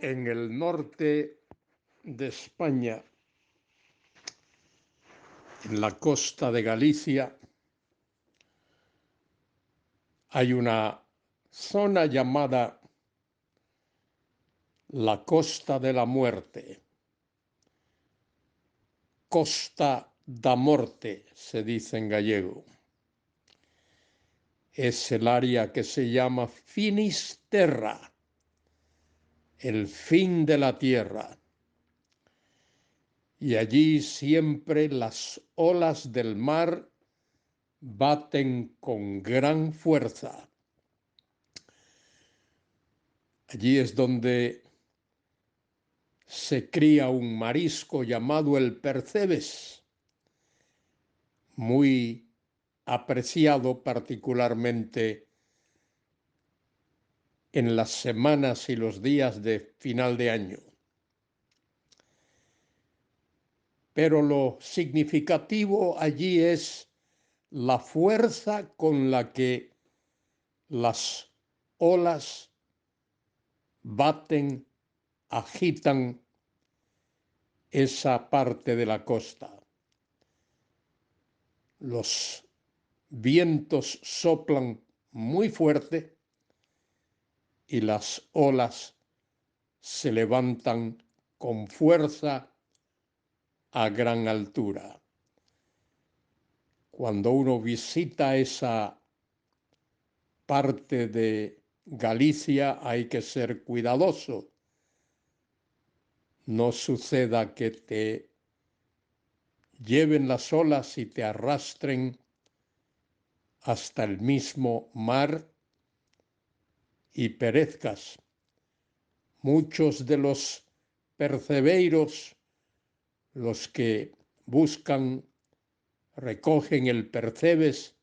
En el norte de España, en la costa de Galicia, hay una zona llamada la Costa de la Muerte. Costa da Morte, se dice en gallego. Es el área que se llama Finisterra, el fin de la tierra. Y allí siempre las olas del mar baten con gran fuerza. Allí es donde se cría un marisco llamado el percebes, muy apreciado particularmente en las semanas y los días de final de año. Pero lo significativo allí es la fuerza con la que las olas baten, agitan esa parte de la costa. Los vientos soplan muy fuerte y las olas se levantan con fuerza a gran altura. Cuando uno visita esa parte de Galicia hay que ser cuidadoso. No suceda que te lleven las olas y te arrastren hasta el mismo mar y perezcas. Muchos de los percebeiros, los que buscan, recogen el percebes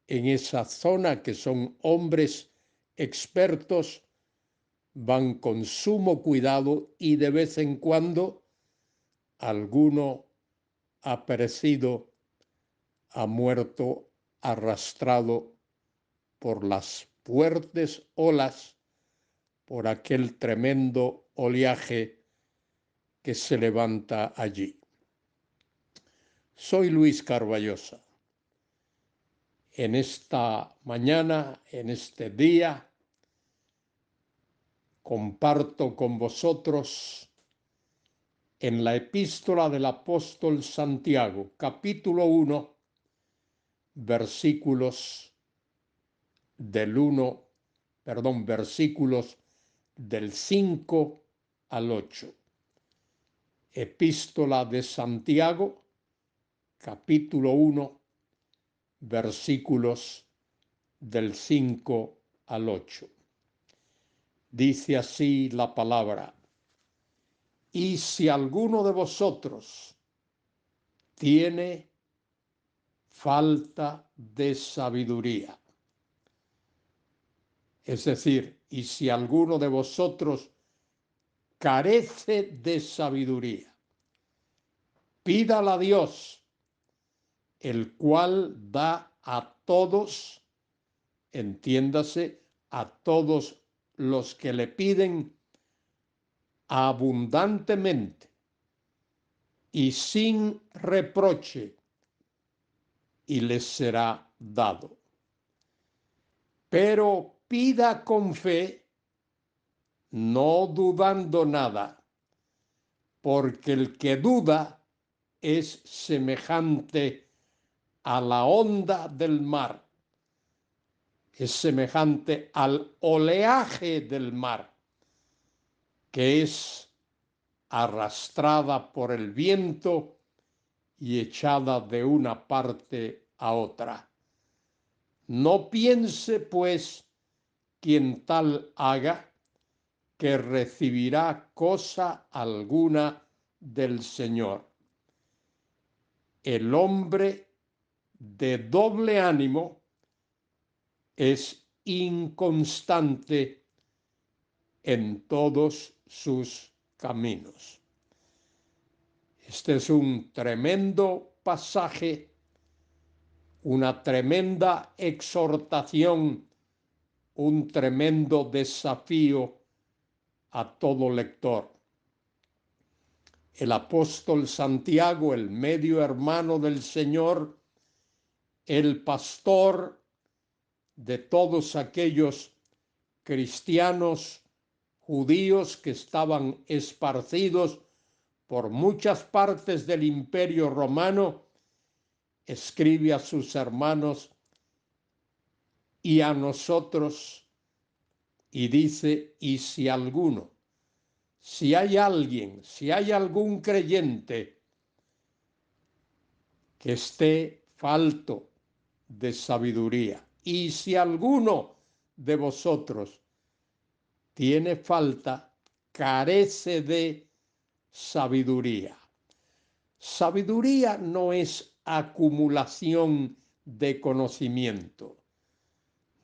en esa zona, que son hombres expertos, van con sumo cuidado y de vez en cuando alguno ha perecido, ha muerto arrastrado por las fuertes olas, por aquel tremendo oleaje que se levanta allí. Soy Luis Carballosa. En esta mañana, en este día, comparto con vosotros en la epístola del apóstol Santiago, capítulo 1, versículos del 5 al 8. Epístola de Santiago, capítulo 1, versículos del 5 al 8. Dice así la palabra: y si alguno de vosotros tiene falta de sabiduría, es decir, y si alguno de vosotros carece de sabiduría, pídala a Dios, el cual da a todos, entiéndase, a todos los que le piden abundantemente y sin reproche, y les será dado. Pero pida con fe, no dudando nada, porque el que duda es semejante a la onda del mar, es semejante al oleaje del mar, que es arrastrada por el viento y echada de una parte a otra. No piense, pues, quien tal haga, que recibirá cosa alguna del Señor. El hombre de doble ánimo es inconstante en todos sus caminos. Este es un tremendo pasaje, una tremenda exhortación, un tremendo desafío a todo lector. El apóstol Santiago, el medio hermano del Señor, el pastor de todos aquellos cristianos judíos que estaban esparcidos por muchas partes del Imperio Romano, escribe a sus hermanos y a nosotros y dice: y si alguno, si hay alguien, si hay algún creyente que esté falto de sabiduría, y si alguno de vosotros tiene falta, carece de sabiduría. Sabiduría no es acumulación de conocimiento.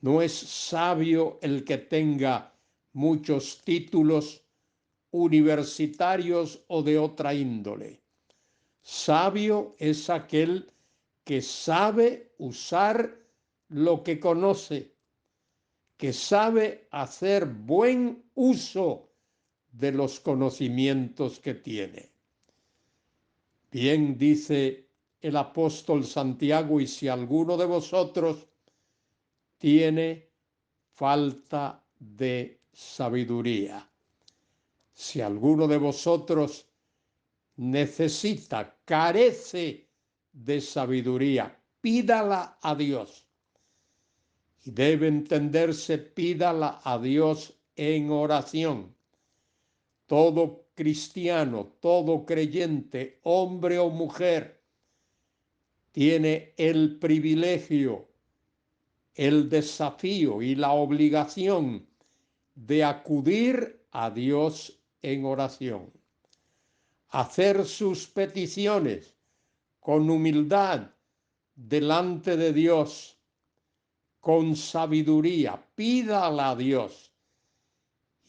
No es sabio el que tenga muchos títulos universitarios o de otra índole. Sabio es aquel que sabe usar lo que conoce, que sabe hacer buen uso de los conocimientos que tiene. Bien dice el apóstol Santiago: y si alguno de vosotros tiene falta de sabiduría, si alguno de vosotros necesita, carece de sabiduría, pídala a Dios. Y debe entenderse, pídala a Dios en oración. Todo cristiano, todo creyente, hombre o mujer, tiene el privilegio, el desafío y la obligación de acudir a Dios en oración, hacer sus peticiones con humildad delante de Dios, con sabiduría, pídala a Dios.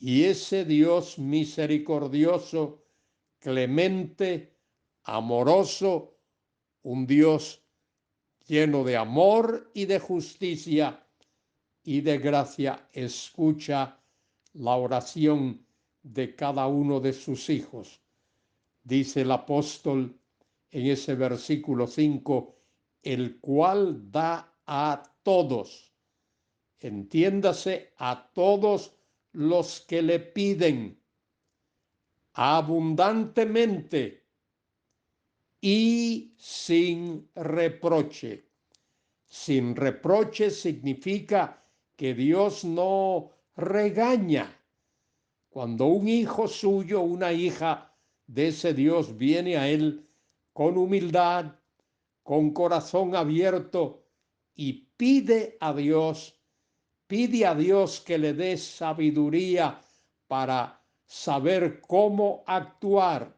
Y ese Dios misericordioso, clemente, amoroso, un Dios lleno de amor y de justicia y de gracia, escucha la oración de cada uno de sus hijos. Dice el apóstol en ese versículo 5, el cual da a todos, entiéndase, a todos los que le piden, abundantemente y sin reproche. Sin reproche significa que Dios no regaña. Cuando un hijo suyo, una hija de ese Dios viene a él con humildad, con corazón abierto y pide a Dios que le dé sabiduría para saber cómo actuar,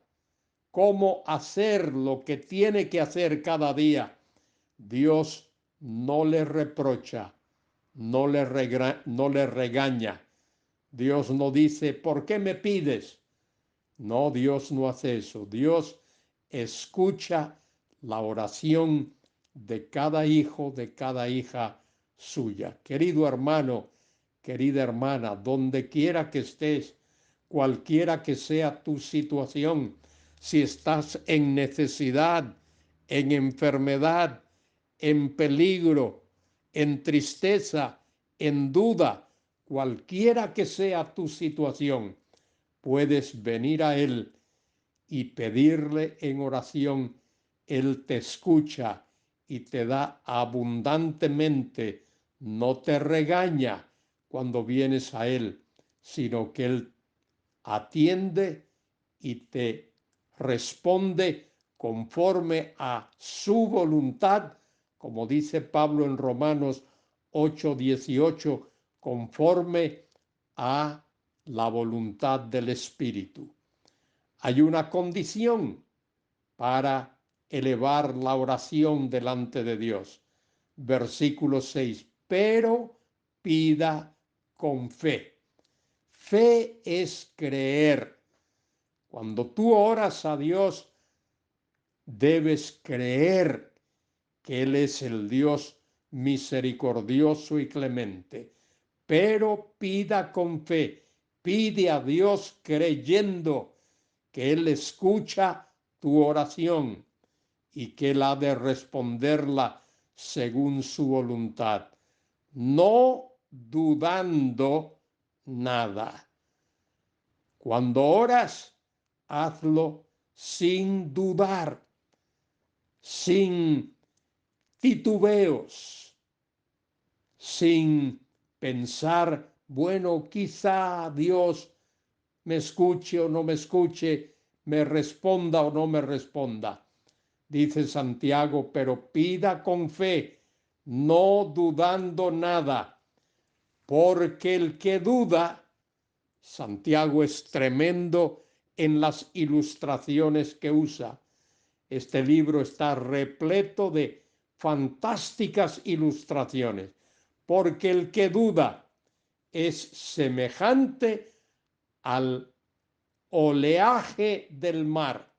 cómo hacer lo que tiene que hacer cada día, Dios no le reprocha, no le regaña. Dios no dice: ¿por qué me pides? No, Dios no hace eso. Dios escucha la oración de cada hijo, de cada hija suya. Querido hermano, querida hermana, donde quiera que estés, cualquiera que sea tu situación, si estás en necesidad, en enfermedad, en peligro, en tristeza, en duda, cualquiera que sea tu situación, puedes venir a Él y pedirle en oración. Él te escucha y te da abundantemente. No te regaña cuando vienes a Él, sino que Él atiende y te responde conforme a su voluntad, como dice Pablo en Romanos 8:18, conforme a la voluntad del Espíritu. Hay una condición para elevar la oración delante de Dios. Versículo 6, pero pida con fe. Fe es creer. Cuando tú oras a Dios, debes creer que Él es el Dios misericordioso y clemente. Pero pida con fe. Pide a Dios creyendo que Él escucha tu oración y que Él ha de responderla según su voluntad, no dudando nada. Cuando oras, hazlo sin dudar, sin titubeos, sin pensar, bueno, quizá Dios me escuche o no me escuche, me responda o no me responda. Dice Santiago, pero pida con fe, no dudando nada, porque el que duda, Santiago es tremendo en las ilustraciones que usa. Este libro está repleto de fantásticas ilustraciones, porque el que duda es semejante al oleaje del mar,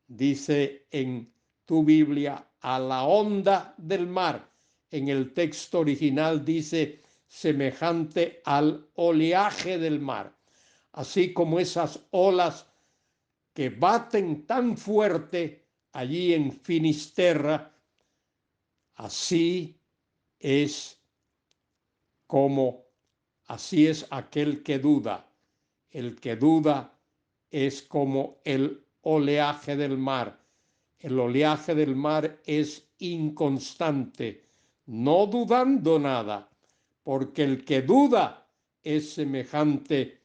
dice en tu Biblia, a la onda del mar. En el texto original dice semejante al oleaje del mar, así como esas olas que baten tan fuerte allí en Finisterra, así es como, así es aquel que duda. El que duda es como el oleaje del mar. El oleaje del mar es inconstante, no dudando nada, porque el que duda es semejante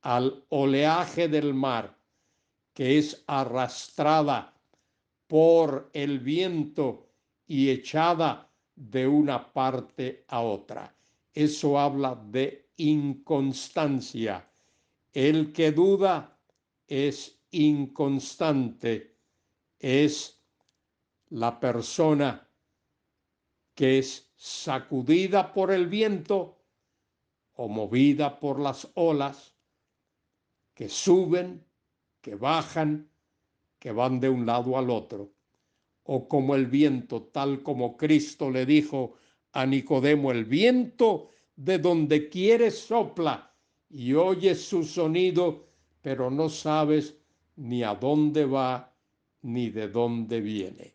al oleaje del mar, que es arrastrada por el viento y echada de una parte a otra. Eso habla de inconstancia. El que duda es inconstante, es la persona que es sacudida por el viento o movida por las olas, que suben, que bajan, que van de un lado al otro. O como el viento, tal como Cristo le dijo a Nicodemo, el viento de donde quieres sopla y oyes su sonido, pero no sabes ni a dónde va ni de dónde viene.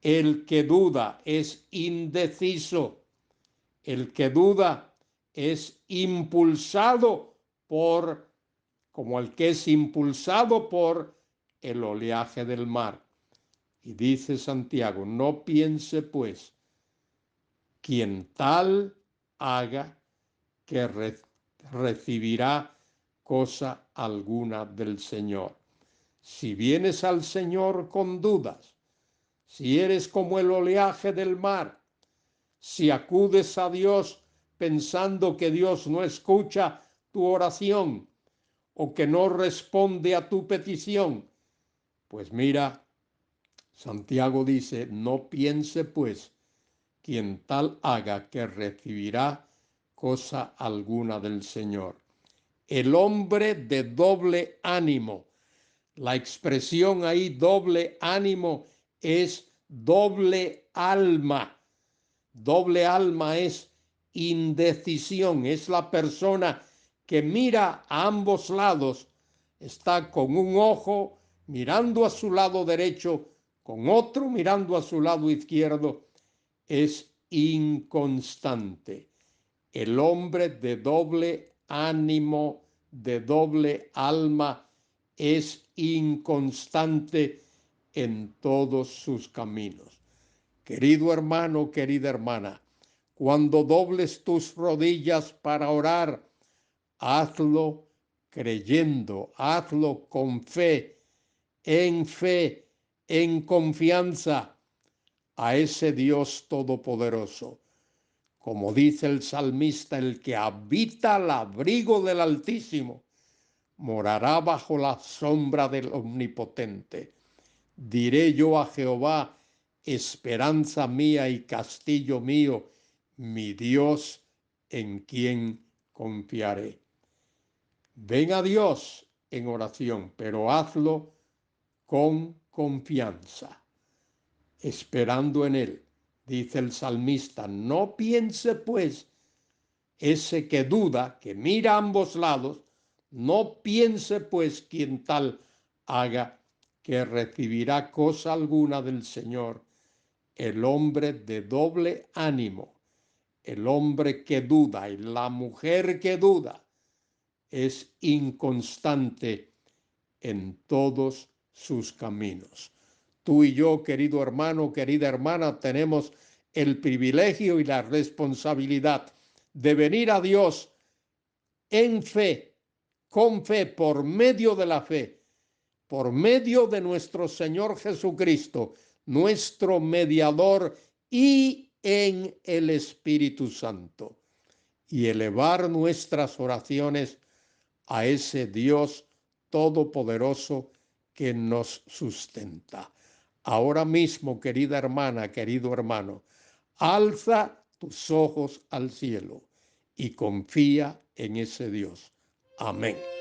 El que duda es indeciso, el que duda es impulsado por, como el que es impulsado por el oleaje del mar. Y dice Santiago, no piense pues quien tal haga que recibirá cosa alguna del Señor. Si vienes al Señor con dudas, si eres como el oleaje del mar, si acudes a Dios pensando que Dios no escucha tu oración o que no responde a tu petición, pues mira, Santiago dice, no piense pues quien tal haga que recibirá cosa alguna del Señor. El hombre de doble ánimo. La expresión ahí doble ánimo es doble alma. Doble alma es indecisión, es la persona que mira a ambos lados, está con un ojo mirando a su lado derecho, con otro mirando a su lado izquierdo, es inconstante. El hombre de doble ánimo, de doble alma, es inconstante en todos sus caminos. Querido hermano, querida hermana, cuando dobles tus rodillas para orar, hazlo creyendo, hazlo con fe, en confianza a ese Dios todopoderoso. Como dice el salmista, el que habita al abrigo del Altísimo morará bajo la sombra del Omnipotente. Diré yo a Jehová, esperanza mía y castillo mío, mi Dios en quien confiaré. Ven a Dios en oración, pero hazlo con confianza, esperando en Él. Dice el salmista, no piense pues ese que duda, que mira a ambos lados, No piense pues quien tal haga que recibirá cosa alguna del Señor. El hombre de doble ánimo, el hombre que duda y la mujer que duda es inconstante en todos sus caminos. Tú y yo, querido hermano, querida hermana, tenemos el privilegio y la responsabilidad de venir a Dios en fe, con fe, por medio de la fe, por medio de nuestro Señor Jesucristo, nuestro mediador, y en el Espíritu Santo, y elevar nuestras oraciones a ese Dios todopoderoso que nos sustenta. Ahora mismo, querida hermana, querido hermano, alza tus ojos al cielo y confía en ese Dios. Amén.